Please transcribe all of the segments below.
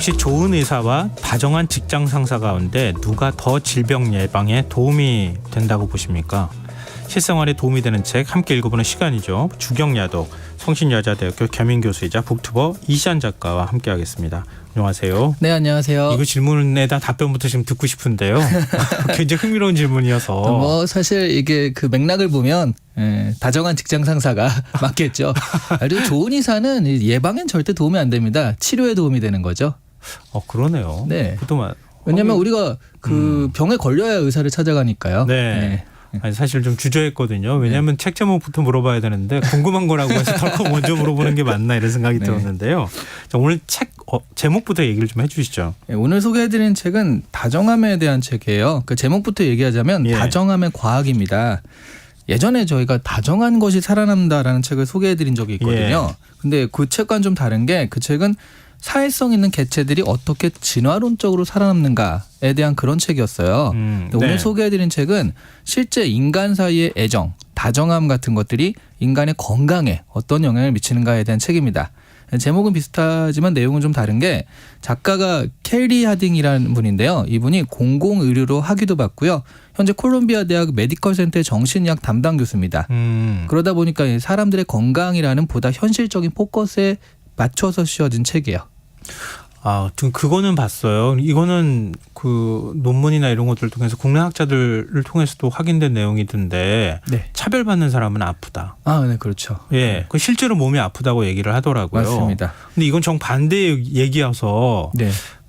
혹시 좋은 의사와 다정한 직장 상사 가운데 누가 더 질병 예방에 도움이 된다고 보십니까? 실생활에 도움이 되는 책 함께 읽어보는 시간이죠. 주경야독 성신여자대학교 겸임교수이자 북튜버 이시안 작가와 함께하겠습니다. 안녕하세요. 네, 안녕하세요. 이거 질문에다 답변부터 지금 듣고 싶은데요. 굉장히 흥미로운 질문이어서. 사실 이게 그 맥락을 보면 다정한 직장 상사가 맞겠죠. 그리고 좋은 의사는 예방엔 절대 도움이 안 됩니다. 치료에 도움이 되는 거죠. 그러네요. 네. 그동안. 왜냐하면 우리가 그 병에 걸려야 의사를 찾아가니까요. 네. 아니, 사실 좀 주저했거든요. 왜냐하면 책 제목부터 물어봐야 되는데 궁금한 거라고 해서 덜컥 먼저 물어보는 게 맞나 이런 생각이 들었는데요. 자, 오늘 책 제목부터 얘기를 좀 해주시죠. 오늘 소개해드린 책은 다정함에 대한 책이에요. 그 제목부터 얘기하자면 다정함의 과학입니다. 예전에 저희가 다정한 것이 살아남는다라는 책을 소개해드린 적이 있거든요. 근데 그 책과는 좀 다른 게 그 책은 사회성 있는 개체들이 어떻게 진화론적으로 살아남는가에 대한 그런 책이었어요. 오늘 소개해드린 책은 실제 인간 사이의 애정, 다정함 같은 것들이 인간의 건강에 어떤 영향을 미치는가에 대한 책입니다. 제목은 비슷하지만 내용은 좀 다른 게 작가가 켈리 하딩이라는 분인데요. 이분이 공공의료로 학위도 받고요. 현재 콜롬비아 대학 메디컬 센터의 정신의학 담당 교수입니다. 그러다 보니까 사람들의 건강이라는 보다 현실적인 포커스에 맞춰서 씌워진 책이에요. 좀 그거는 봤어요. 이거는 그 논문이나 이런 것들 통해서 국내 학자들을 통해서도 확인된 내용이던데 차별받는 사람은 아프다. 네, 그렇죠. 예, 그 실제로 몸이 아프다고 얘기를 하더라고요. 맞습니다. 근데 이건 정반대의 얘기여서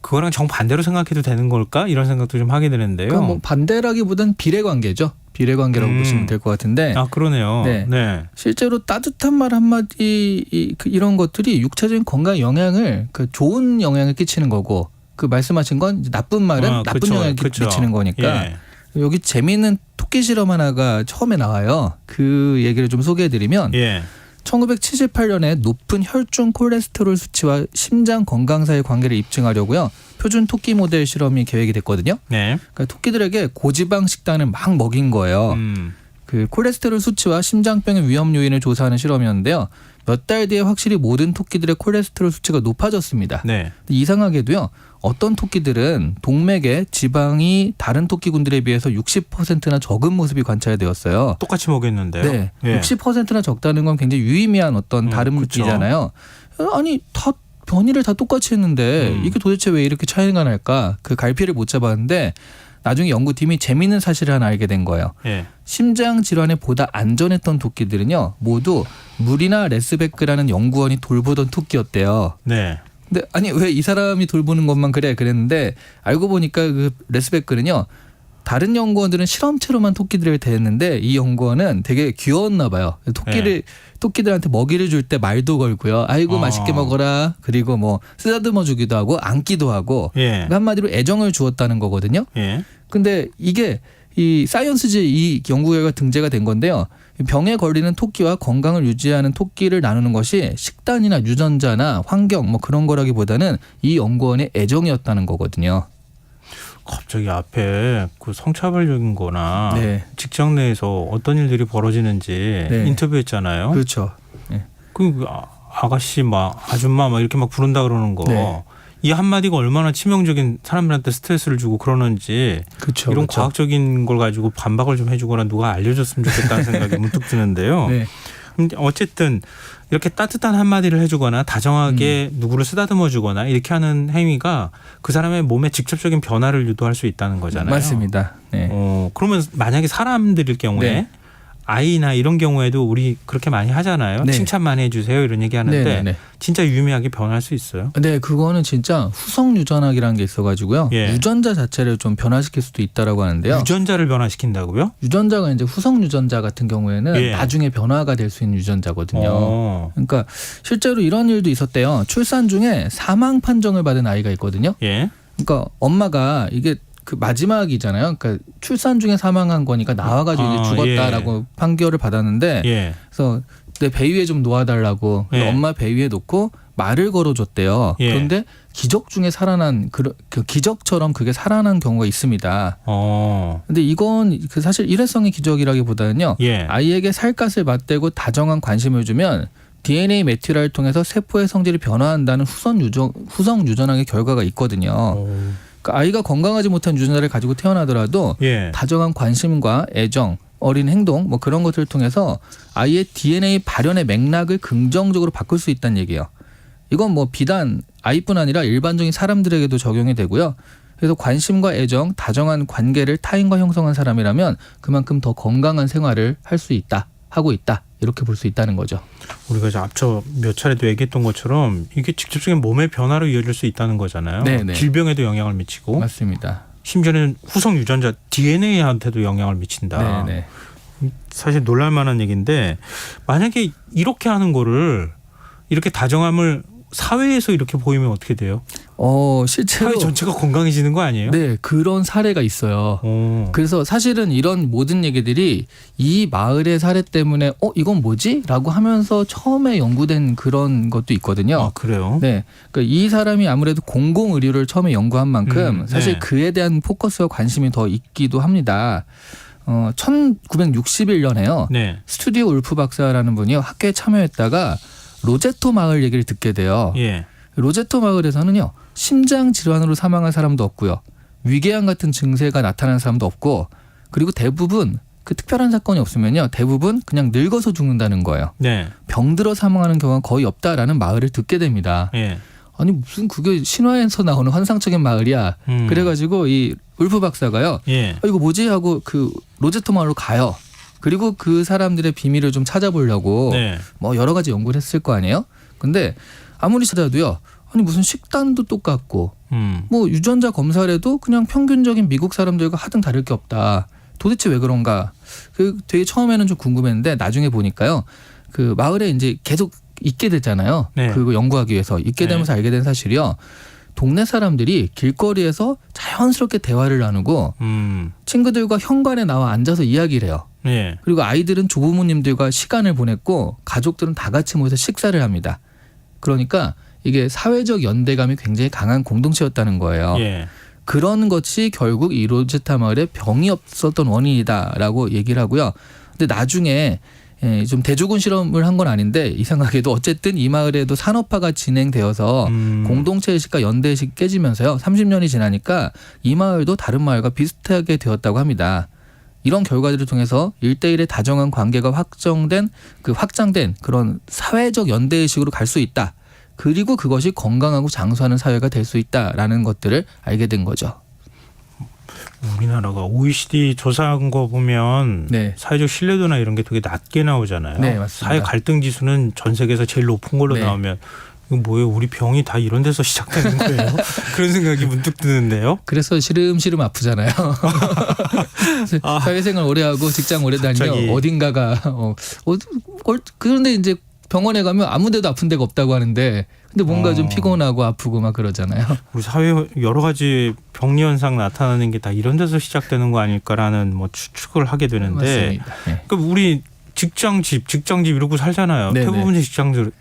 그거랑 정반대로 생각해도 되는 걸까? 이런 생각도 좀 하게 되는데요. 그러니까 뭐 반대라기보단 비례관계죠. 비례관계라고 보시면 될 것 같은데. 그러네요. 네. 실제로 따뜻한 말 한마디 이런 것들이 육체적인 건강에 영향을 좋은 영향을 끼치는 거고 그 말씀하신 건 나쁜 말은 나쁜 영향을 미치는 거니까. 여기 재미있는 토끼 실험 하나가 처음에 나와요. 그 얘기를 좀 소개해드리면 1978년에 높은 혈중 콜레스테롤 수치와 심장 건강 사이의 관계를 입증하려고요. 표준 토끼 모델 실험이 계획이 됐거든요. 그러니까 토끼들에게 고지방 식단을 막 먹인 거예요. 그 콜레스테롤 수치와 심장병의 위험 요인을 조사하는 실험이었는데요. 몇 달 뒤에 확실히 모든 토끼들의 콜레스테롤 수치가 높아졌습니다. 이상하게도요. 어떤 토끼들은 동맥에 지방이 다른 토끼군들에 비해서 60%나 적은 모습이 관찰되었어요. 똑같이 먹였는데요. 60%나 적다는 건 굉장히 유의미한 어떤 다름이잖아요. 아니 다 변이를 다 똑같이 했는데 이게 도대체 왜 이렇게 차이가 날까? 그 갈피를 못 잡았는데 나중에 연구팀이 재미있는 사실을 하나 알게 된 거예요. 심장 질환에 보다 안전했던 토끼들은요. 모두 물이나 레스베크라는 연구원이 돌보던 토끼였대요. 근데 아니 왜 이 사람이 돌보는 것만 그랬는데 알고 보니까 그 레스베크는요. 다른 연구원들은 실험체로만 토끼들을 대했는데 이 연구원은 되게 귀여웠나 봐요. 토끼들한테 먹이를 줄 때 말도 걸고요. 아이고 맛있게 먹어라. 그리고 뭐 쓰다듬어 주기도 하고 안기도 하고 그러니까 한마디로 애정을 주었다는 거거든요. 근데 이게 이 사이언스지에 이 연구 결과가 등재가 된 건데요. 병에 걸리는 토끼와 건강을 유지하는 토끼를 나누는 것이 식단이나 유전자나 환경 뭐 그런 거라기보다는 이 연구원의 애정이었다는 거거든요. 갑자기 앞에 그 성차별적인 거나 직장 내에서 어떤 일들이 벌어지는지 인터뷰했잖아요. 그렇죠. 그 아가씨 막 아줌마 막 이렇게 막 부른다 그러는 거. 이 한마디가 얼마나 치명적인 사람들한테 스트레스를 주고 그러는지 이런 과학적인 걸 가지고 반박을 좀 해주거나 누가 알려줬으면 좋겠다는 생각이 문득 드는데요. 근데 어쨌든 이렇게 따뜻한 한마디를 해주거나 다정하게 누구를 쓰다듬어 주거나 이렇게 하는 행위가 그 사람의 몸에 직접적인 변화를 유도할 수 있다는 거잖아요. 맞습니다. 그러면 만약에 사람들일 경우에 아이나 이런 경우에도 우리 그렇게 많이 하잖아요. 칭찬 많이 해주세요 이런 얘기하는데 진짜 유의미하게 변할 수 있어요? 네, 그거는 진짜 후성 유전학이라는 게 있어가지고요. 유전자 자체를 좀 변화시킬 수도 있다라고 하는데요. 유전자를 변화시킨다고요? 유전자가 이제 후성 유전자 같은 경우에는 나중에 변화가 될 수 있는 유전자거든요. 그러니까 실제로 이런 일도 있었대요. 출산 중에 사망 판정을 받은 아이가 있거든요. 그러니까 엄마가 이게 그 마지막이잖아요. 그러니까 출산 중에 사망한 거니까 나와가지고 이제 죽었다라고 판결을 받았는데 그래서 내 배 위에 좀 놓아달라고 엄마 배 위에 놓고 말을 걸어줬대요. 그런데 기적 중에 살아난 그 기적처럼 그게 살아난 경우가 있습니다. 근데 이건 그 사실 일회성의 기적이라기보다는요. 아이에게 살갗을 맞대고 다정한 관심을 주면 DNA 메티라를 통해서 세포의 성질이 변화한다는 후성 유전학의 결과가 있거든요. 그러니까 아이가 건강하지 못한 유전자를 가지고 태어나더라도 다정한 관심과 애정, 어린 행동 뭐 그런 것들을 통해서 아이의 DNA 발현의 맥락을 긍정적으로 바꿀 수 있다는 얘기예요. 이건 뭐 비단 아이뿐 아니라 일반적인 사람들에게도 적용이 되고요. 그래서 관심과 애정, 다정한 관계를 타인과 형성한 사람이라면 그만큼 더 건강한 생활을 할 수 있다, 하고 있다. 이렇게 볼 수 있다는 거죠. 우리가 이제 앞서 몇 차례도 얘기했던 것처럼 이게 직접적인 몸의 변화로 이어질 수 있다는 거잖아요. 네네. 질병에도 영향을 미치고. 맞습니다. 심지어는 후성 유전자 DNA한테도 영향을 미친다. 네네. 사실 놀랄만한 얘기인데 만약에 이렇게 하는 거를 이렇게 다정함을 사회에서 이렇게 보이면 어떻게 돼요? 실제로 사회 전체가 건강해지는 거 아니에요? 네, 그런 사례가 있어요. 그래서 사실은 이런 모든 얘기들이 이 마을의 사례 때문에 이건 뭐지? 라고 하면서 처음에 연구된 그런 것도 있거든요. 아, 그래요? 네, 그러니까 이 사람이 아무래도 공공의료를 처음에 연구한 만큼 사실 그에 대한 포커스와 관심이 더 있기도 합니다. 1961년에요. 스튜디오 울프 박사라는 분이 학교에 참여했다가 로제토 마을 얘기를 듣게 돼요. 로제토 마을에서는요, 심장 질환으로 사망한 사람도 없고요, 위궤양 같은 증세가 나타나는 사람도 없고, 그리고 대부분 그 특별한 사건이 없으면요, 대부분 그냥 늙어서 죽는다는 거예요. 병들어 사망하는 경우가 거의 없다라는 마을을 듣게 됩니다. 아니 무슨 그게 신화에서 나오는 환상적인 마을이야. 그래가지고 이 울프 박사가요, 이거 뭐지 하고 그 로제토 마을로 가요. 그리고 그 사람들의 비밀을 좀 찾아보려고 뭐 여러 가지 연구를 했을 거 아니에요. 근데 아무리 찾아도요, 아니 무슨 식단도 똑같고 뭐 유전자 검사를 해도 그냥 평균적인 미국 사람들과 하등 다를 게 없다. 도대체 왜 그런가? 그 되게 처음에는 좀 궁금했는데 나중에 보니까요, 그 마을에 이제 계속 있게 되잖아요. 그거 연구하기 위해서 있게 되면서 알게 된 사실이요, 동네 사람들이 길거리에서 자연스럽게 대화를 나누고 친구들과 현관에 나와 앉아서 이야기를 해요. 그리고 아이들은 조부모님들과 시간을 보냈고 가족들은 다 같이 모여서 식사를 합니다. 그러니까 이게 사회적 연대감이 굉장히 강한 공동체였다는 거예요. 그런 것이 결국 이 로제타 마을에 병이 없었던 원인이다라고 얘기를 하고요. 근데 나중에 좀 대조군 실험을 한 건 아닌데 이상하게도 어쨌든 이 마을에도 산업화가 진행되어서 공동체 의식과 연대 의식이 깨지면서요, 30년이 지나니까 이 마을도 다른 마을과 비슷하게 되었다고 합니다. 이런 결과들을 통해서 1대1의 다정한 관계가 확장된 그런 사회적 연대 의식으로 갈 수 있다. 그리고 그것이 건강하고 장수하는 사회가 될 수 있다라는 것들을 알게 된 거죠. 우리나라가 OECD 조사한 거 보면 사회적 신뢰도나 이런 게 되게 낮게 나오잖아요. 네, 맞습니다. 사회 갈등 지수는 전 세계에서 제일 높은 걸로 나오면 이거 뭐예요? 우리 병이 다 이런 데서 시작되는 거예요? 그런 생각이 문득 드는데요. 그래서 시름시름 아프잖아요. 사회생활 오래 하고 직장 오래 다니면 어딘가가 그런데 이제 병원에 가면 아무 데도 아픈 데가 없다고 하는데 근데 뭔가 좀 피곤하고 아프고 막 그러잖아요. 우리 사회 여러 가지 병리 현상 나타나는 게 다 이런 데서 시작되는 거 아닐까라는 뭐 추측을 하게 되는데, 그러니까 우리 직장집 이러고 살잖아요. 대부분 직장인들은.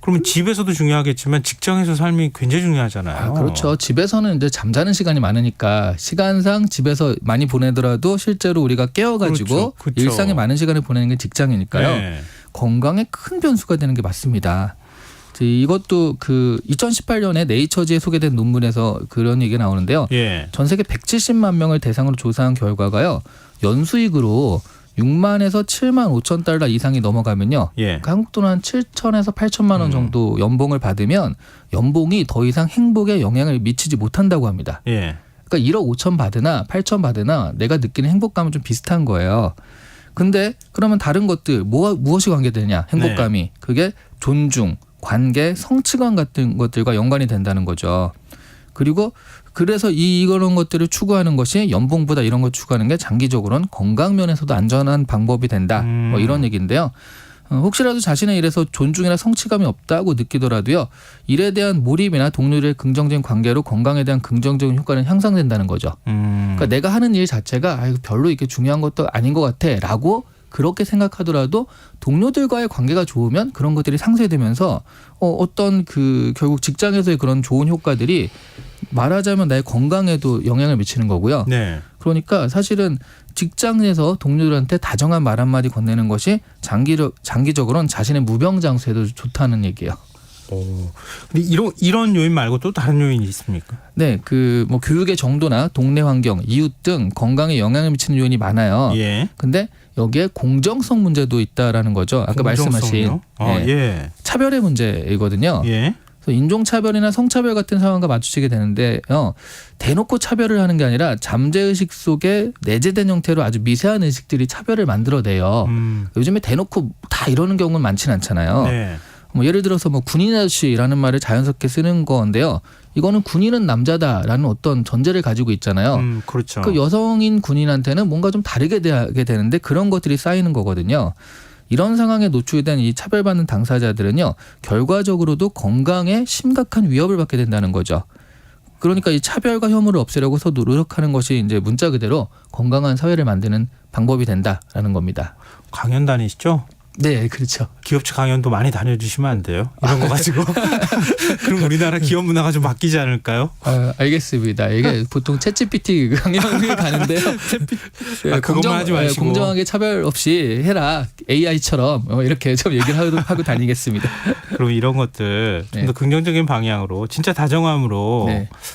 그러면 집에서도 중요하겠지만 직장에서 삶이 굉장히 중요하잖아요. 그렇죠. 집에서는 이제 잠자는 시간이 많으니까 시간상 집에서 많이 보내더라도 실제로 우리가 깨어가지고 그렇죠. 일상에 많은 시간을 보내는 게 직장이니까요. 건강에 큰 변수가 되는 게 맞습니다. 이것도 그 2018년에 네이처지에 소개된 논문에서 그런 얘기가 나오는데요. 전 세계 170만 명을 대상으로 조사한 결과가요, 연수익으로 6만에서 7만 5천 달러 이상이 넘어가면요, 한국 돈은 한 7천에서 8천만 원 정도 연봉을 받으면 연봉이 더 이상 행복에 영향을 미치지 못한다고 합니다. 그러니까 1억 5천 받으나 8천 받으나 내가 느끼는 행복감은 좀 비슷한 거예요. 근데 그러면 다른 것들 무엇이 관계되냐? 행복감이 그게 존중, 관계, 성취감 같은 것들과 연관이 된다는 거죠. 그리고 그래서 이런 것들을 추구하는 것이 연봉보다 이런 걸 추구하는 게 장기적으로는 건강 면에서도 안전한 방법이 된다. 뭐 이런 얘기인데요. 혹시라도 자신의 일에서 존중이나 성취감이 없다고 느끼더라도요, 일에 대한 몰입이나 동료들의 긍정적인 관계로 건강에 대한 긍정적인 효과는 향상된다는 거죠. 그러니까 내가 하는 일 자체가 별로 이렇게 중요한 것도 아닌 것 같아라고 그렇게 생각하더라도 동료들과의 관계가 좋으면 그런 것들이 상쇄되면서 어떤 그 결국 직장에서의 그런 좋은 효과들이 말하자면 나의 건강에도 영향을 미치는 거고요. 그러니까 사실은 직장에서 동료들한테 다정한 말 한마디 건네는 것이 장기적으로는 자신의 무병장수에도 좋다는 얘기예요. 근데 이런 요인 말고 또 다른 요인이 있습니까? 네, 그 뭐 교육의 정도나 동네 환경, 이웃 등 건강에 영향을 미치는 요인이 많아요. 예. 근데 여기에 공정성 문제도 있다라는 거죠. 아까 말씀하신 예. 차별의 문제이거든요. 예. 그래서 인종차별이나 성차별 같은 상황과 마주치게 되는데요. 대놓고 차별을 하는 게 아니라 잠재의식 속에 내재된 형태로 아주 미세한 의식들이 차별을 만들어내요. 요즘에 대놓고 다 이러는 경우는 많지는 않잖아요. 네. 뭐 예를 들어서 뭐 군인 아저씨라는 말을 자연스럽게 쓰는 건데요. 이거는 군인은 남자다라는 어떤 전제를 가지고 있잖아요. 그렇죠. 그 여성인 군인한테는 뭔가 좀 다르게 대하게 되는데 그런 것들이 쌓이는 거거든요. 이런 상황에 노출된 이 차별받는 당사자들은요. 결과적으로도 건강에 심각한 위협을 받게 된다는 거죠. 그러니까 이 차별과 혐오를 없애려고 노력하는 것이 이제 문자 그대로 건강한 사회를 만드는 방법이 된다라는 겁니다. 강연 다니시죠? 네, 그렇죠. 기업 측 강연도 많이 다녀주시면 안 돼요? 이런 거 가지고. 그럼 우리나라 기업 문화가 좀 바뀌지 않을까요? 알겠습니다. 이게 보통 챗GPT 강연을 가는데요. 그것만 하지 마시고. 공정하게 차별 없이 해라. AI처럼 이렇게 좀 얘기를 하고 다니겠습니다. 그럼 이런 것들 좀 더 긍정적인 방향으로 진짜 다정함으로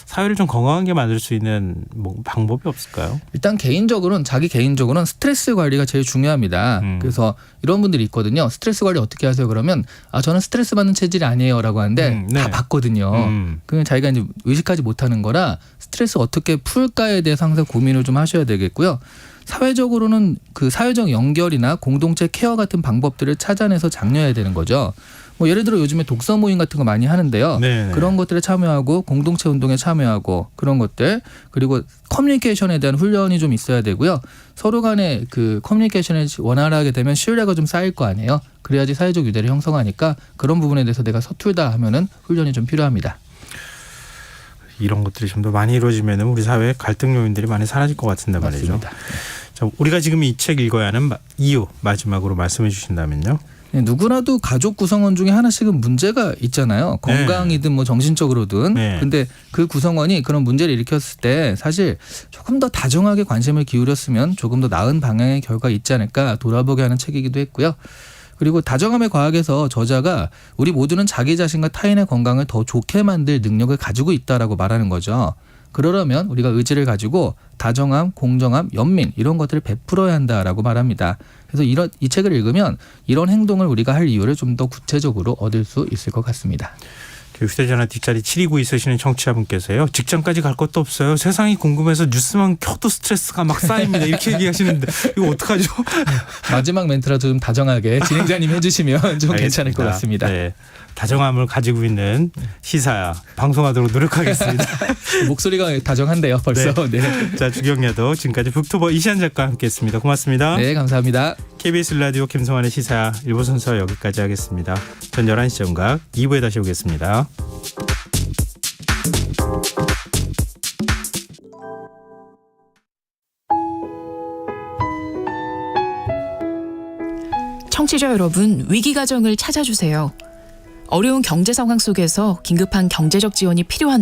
사회를 좀 건강하게 만들 수 있는 뭐 방법이 없을까요? 일단 자기 개인적으로는 스트레스 관리가 제일 중요합니다. 그래서 이런 분들이 있거든요. 스트레스 관리 어떻게 하세요? 그러면 저는 스트레스 받는 체질이 아니에요라고 하는데 다 받거든요. 그냥 자기가 이제 의식하지 못하는 거라 스트레스 어떻게 풀까에 대해서 항상 고민을 좀 하셔야 되겠고요. 사회적으로는 그 사회적 연결이나 공동체 케어 같은 방법들을 찾아내서 장려해야 되는 거죠. 뭐 예를 들어 요즘에 독서 모임 같은 거 많이 하는데요. 네네. 그런 것들에 참여하고 공동체 운동에 참여하고 그런 것들 그리고 커뮤니케이션에 대한 훈련이 좀 있어야 되고요. 서로 간에 그 커뮤니케이션을 원활하게 되면 신뢰가 좀 쌓일 거 아니에요. 그래야지 사회적 유대를 형성하니까 그런 부분에 대해서 내가 서툴다 하면은 훈련이 좀 필요합니다. 이런 것들이 좀 더 많이 이루어지면 우리 사회의 갈등 요인들이 많이 사라질 것 같은데 말이죠. 맞습니다. 자, 우리가 지금 이 책 읽어야 하는 이유 마지막으로 말씀해 주신다면요. 네, 누구나도 가족 구성원 중에 하나씩은 문제가 있잖아요. 건강이든 뭐 정신적으로든. 근데 그 구성원이 그런 문제를 일으켰을 때 사실 조금 더 다정하게 관심을 기울였으면 조금 더 나은 방향의 결과가 있지 않을까 돌아보게 하는 책이기도 했고요. 그리고 다정함의 과학에서 저자가 우리 모두는 자기 자신과 타인의 건강을 더 좋게 만들 능력을 가지고 있다라고 말하는 거죠. 그러려면 우리가 의지를 가지고 다정함, 공정함, 연민 이런 것들을 베풀어야 한다라고 말합니다. 그래서 이 책을 읽으면 이런 행동을 우리가 할 이유를 좀 더 구체적으로 얻을 수 있을 것 같습니다. 휴대전화 뒷자리 729 있으시는 청취자분께서요. 직장까지 갈 것도 없어요. 세상이 궁금해서 뉴스만 켜도 스트레스가 막 쌓입니다. 이렇게 얘기하시는데 이거 어떡하죠? 마지막 멘트라도 좀 다정하게 진행자님 해주시면 좀 알겠습니다. 괜찮을 것 같습니다. 네. 다정함을 가지고 있는 시사야 방송하도록 노력하겠습니다. 목소리가 다정한데요 벌써. 네. 자, 주경야도 지금까지 북튜버 이시안 작가와 함께했습니다. 고맙습니다. 네, 감사합니다. KBS 라디오 김성환의 시사 1부 순서 여기까지 하겠습니다. 전 11시 정각 2부에 다시 오겠습니다. 청취자 여러분, 위기가정을 찾아주세요. 어려운 경제 상황 속에서 긴급한 경제적 지원이 필요한